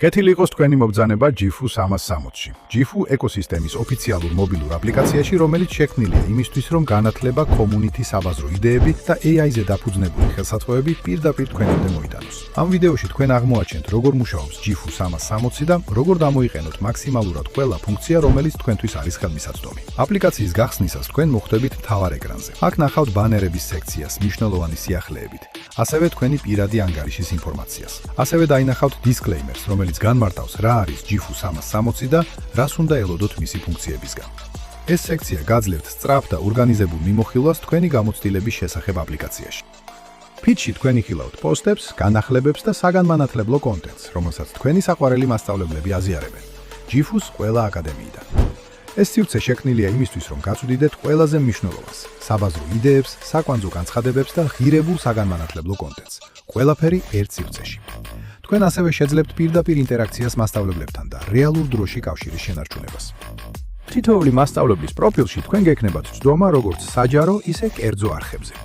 კეთილი იყოს თქვენი მობრძანება GIFU 360-ში. GIFU ეკოსისტემის ოფიციალურ მობილურ აპლიკაციაში, რომელიც შექმნილია იმისთვის, რომ განათლება, community საბაზრო იდეები და AI-ზე დაფუძნებული ხელსაწყოები პირდაპირ თქვენამდე მოიტანოს. ამ ვიდეოში თქვენ აღმოაჩენთ, როგორ მუშაობს GIFU 360 და როგორ დამოიყენოთ მაქსიმალურად ყველა ფუნქცია, რომელიც თქვენთვის არის ხელმისაწვდომი. აპლიკაციის გახსნისას თქვენ მოხვდებით მთავარ ეკრანზე. აქ ნახავთ ბანერების სექციას მნიშვნელოვანი სიახლეებით, ასევე თქვენი პირადი ანგარიშის ინფორმაციას. ასევე დაინახავთ disclaimers, რომელიც განმარტავს რა არის GIFU 360 და რას უნდა ელოდოთ მისი ფუნქციებისგან. ეს სექცია გაძლევთ სწრაფ და ორგანიზებულ მიმოხილვას თქვენი გამოცდილების შესახებ აპლიკაციაში. ფიჩში თქვენ იხილავთ პოსტებს, განახლებებს და საგანმანათლებლო კონტენტს, რომელსაც თქვენი საყვარელი მასწავლებლები აზიარებენ GIFU-s ყველა აკადემიიდან. ეს სივრცე შექმნილია იმისთვის, რომ გაწვდიდეთ ყველაზე მნიშვნელოვანს, საბაზრო იდეებს, საკვანძო განცხადებებს და ღირებულ საგანმანათლებლო კონტენტს, ყველაფერი ერთ სივრცეში. თქვენ ასევე შეძლებთ პირდაპირ ინტერაქციას მასწავლებლებთან და რეალურ დროში კავშირის შენარჩუნებას. თითოეული მასწავლებლის პროფილში თქვენ გექნებათ ცდომა როგორც საჯარო, ისე კერძო არხებზე.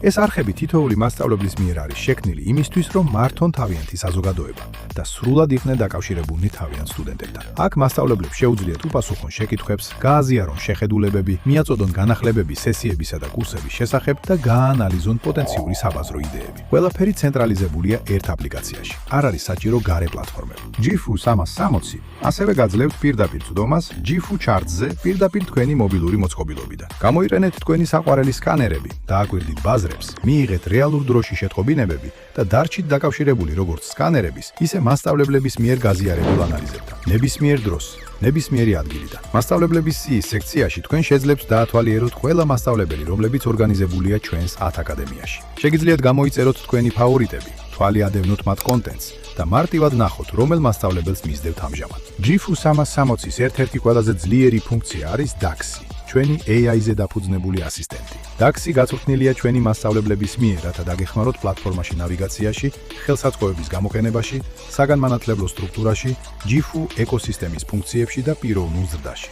ეს არხები თითოეული მასწავლებლის მიერ არის შექმნილი იმისთვის, რომ მართონ თავიანთი საზოგადოება და სრულად იყვნენ დაკავშირებულნი თავიანთ სტუდენტებთან. აქ მასწავლებლებს შეუძლიათ უპასუხონ შეკითხვებს, გააზიარონ შეხედულებები, მიაწოდონ განახლებები სესიებისა და კურსების შესახებ და გააანალიზონ პოტენციური საბაზრო იდეები. ყველაფერი ცენტრალიზებულია ერთ აპლიკაციაში. არ არის საჭირო გარე პლატფორმები. GIFU 360 ასევე გაძლევთ პირდაპირ წვდომას GIFU Charts-ზე პირდაპირ თქვენი მობილური მოწყობილობიდან. გამოიყენეთ თქვენი საყვარელი სკანერები, დააკვირდით ბაზრებს, მიიღეთ რეალურ დროში შეტყობინებები და დარჩით დაკავშირებული როგორც სკანერების, ისე მასწავლებლების მიერ გაზიარებულ ანალიზებთან. ნებისმიერ დროს, ნებისმიერი ადგილიდან. მასწავლებლების სიის სექციაში თქვენ შეძლებთ დაათვალიეროთ ყველა მასწავლებელი, რომლებიც ორგანიზებულია ჩვენს 10 აკადემიაში. შეგიძლიათ გამოიწეროთ თქვენი ფავორიტები, თვალი ადევნოთ მათ კონტენტს და მარტივად ნახოთ, რომელ მასწავლებელს მისდევთ ამჟამად. GIFU 360-ის ერთ-ერთი ყველაზე ძლიერი ფუნქცია არის DAX-ი. ჩვენი AI-ზე დაფუძნებული ასისტენტი. DAX-ი გაწვრთნილია ჩვენი მასწავლებლების მიერ, რათა დაგეხმაროთ პლატფორმაში ნავიგაციაში, ხელსაწყოების გამოყენებაში, საგანმანათლებლო სტრუქტურაში, GIFU ეკოსისტემის ფუნქციებში და პიროვნულ ზრდაში.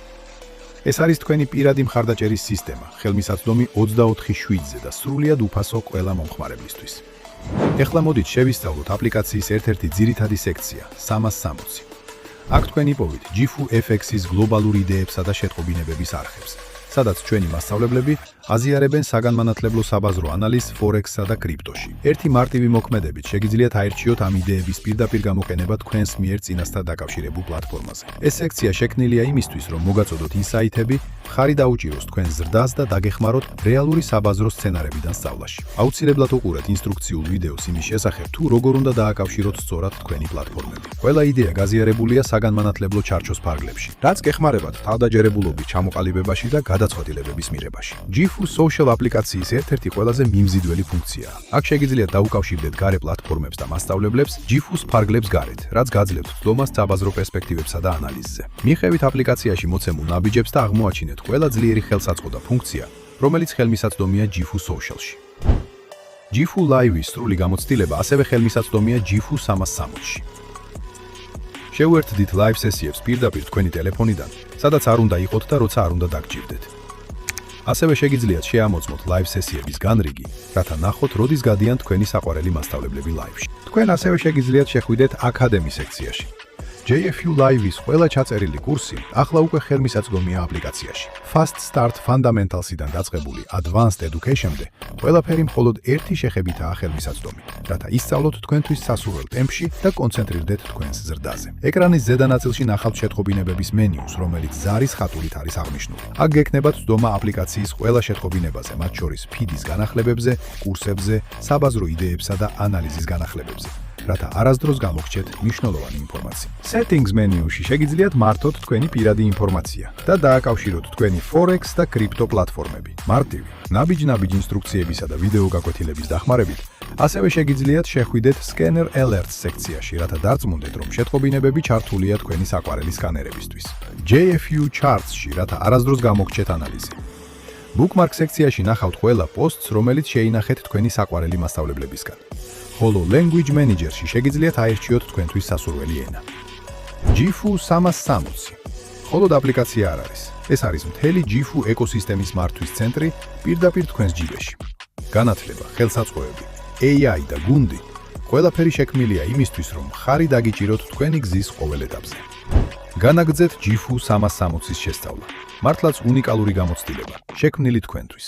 ეს არის თქვენი პირადი მხარდაჭერის სისტემა, ხელმისაწვდომი 24/7-ზე და სრულიად უფასო ყველა მომხმარებლისთვის. ეხლა მოდით შევისწავლოთ აპლიკაციის ერთ-ერთი ძირითადი სექცია 360. აქ თქვენ იპოვეთ GIFU FX-ის გლობალურ იდეებსა და შეტყობინებების არხებს, სადაც ჩვენი მასწავლებლები აზიარებენ საგანმანათლებლო საბაზრო ანალიზს Forex-სა და კრიპტოში. ერთი მარტივი მოქმედებით შეგიძლიათ აირჩიოთ ამ იდეების პირდაპირ გამოყენება თქვენს მიერ წინასწარ დაკავშირებულ პლატფორმაზე. ეს სექცია შექმნილია იმისთვის, რომ მოგაწოდოთ ინსაიტები, ხარი დაუჭიროს თქვენს ზრდას და დაგეხმაროთ რეალური საბაზრო სცენარებიდან სწავლაში. აუცილებლად უყურეთ ინსტრუქციულ ვიდეოს იმის შესახებ, თუ როგორ უნდა დააკავშიროთ სწორად თქვენი პლატფორმები. ყველა იდეა გაზიარებულია საგანმანათლებლო ჩარჩოს ფარგლებში, რაც გეხმარებათ თავდაჯერებულობის ჩამოყალიბებაში და გადაწყვეტილებების მიღებაში. GIFU Social აპლიკაციის ერთ-ერთი ყველაზე მიმზიდველი ფუნქციაა. აქ შეგიძლიათ დაუკავშირდეთ გარე პლატფორმებს და მასწავლებლებს GIFU-s ფარგლებს გარეთ, რაც გაძლევთ ცდომას საბაზრო პერსპექტივებსა და ანალიზზე. მიიღებით აპლიკაციაში მოცემულ ნაბიჯებს და აღმოაჩინეთ ყველა ძლიერი ხელსაწყო და ფუნქცია, რომელიც ხელმისაწვდომია GIFU Social-ში. GIFU Live-ის სრული გამოცდილება ასევე ხელმისაწვდომია GIFU 360-ში. შევუერთდით live სესიებს პირდაპირ თქვენი ტელეფონიდან, სადაც არ უნდა იყოთ და როცა არ უნდა დაგჭირდეთ. ასევე შეგიძლიათ შეამოწმოთ live სესიების განრიგი, რათა ნახოთ, როდის გადიან თქვენი საყვარელი მასწავლებლები live-ში. თქვენ ასევე შეგიძლიათ შეხვიდეთ აკადემი სექციაში. JFU Live-ის ყველა ჩაწერილი კურსი ახლა უკვე ხელმისაწვდომია აპლიკაციაში. Fast Start Fundamentals-იდან დაწყებული Advanced Education-მდე ყველაფერი მხოლოდ ერთი შეხებითაა ხელმისაწვდომი, რათა ისწავლოთ თქვენთვის სასურველ ტემპში და კონცენტრირდეთ თქვენს ზრდაზე. ეკრანის ზედა ნაწილში ნახავთ შეტყობინებების მენიუს, რომელიც ზარის ხატულით არის აღნიშნული. აქ გექნებათ ცდომა აპლიკაციის ყველა შეტყობინებაზე, მათ შორის ფიდის განახლებებზე, კურსებზე, საბაზრო იდეებსა და ანალიზის განახლებებზე, რათა არასდროს გამოგრჩეთ მნიშვნელოვანი ინფორმაცია. Settings მენიუში შეგიძლიათ მართოთ თქვენი პირადი ინფორმაცია და დააკავშიროთ თქვენი Forex და კრიპტო პლატფორმები. მარტივი, ნაბიჯ-ნაბიჯ ინსტრუქციებისა და ვიდეო გაკვეთილების დახმარებით, ასევე შეგიძლიათ შეხვიდეთ Scanner Alerts სექციაში, რათა დარწმუნდეთ, რომ შეტყობინებები ჩართულია თქვენი საყვარელი სკანერებისთვის. JFU Charts-ში, რათა არასდროს გამოგრჩეთ ანალიზი. Bookmark სექციაში ნახავთ ყველა პოსტს, რომელიც შეინახეთ თქვენი საყვარელი მასწავლებლებისგან. ხოლო Language Manager-ში შეგიძლიათ აირჩიოთ თქვენთვის სასურველი ენა. GIFU 360 მხოლოდ აპლიკაცია არ არის. ეს არის მთელი GIFU ეკოსისტემის მართვის ცენტრი პირდაპირ თქვენს ჯიბეში. განათლება, ხელსაწყოები, AI და გუნდი ყველაფერი შექმნილია იმისთვის, რომ ხარი დაგიჭიროთ თქვენი გზის ყოველ ეტაპზე. განაგრძეთ GIFU 360-ის შესწავლა. მართლაც უნიკალური გამოცდილება, შექმნილი თქვენთვის.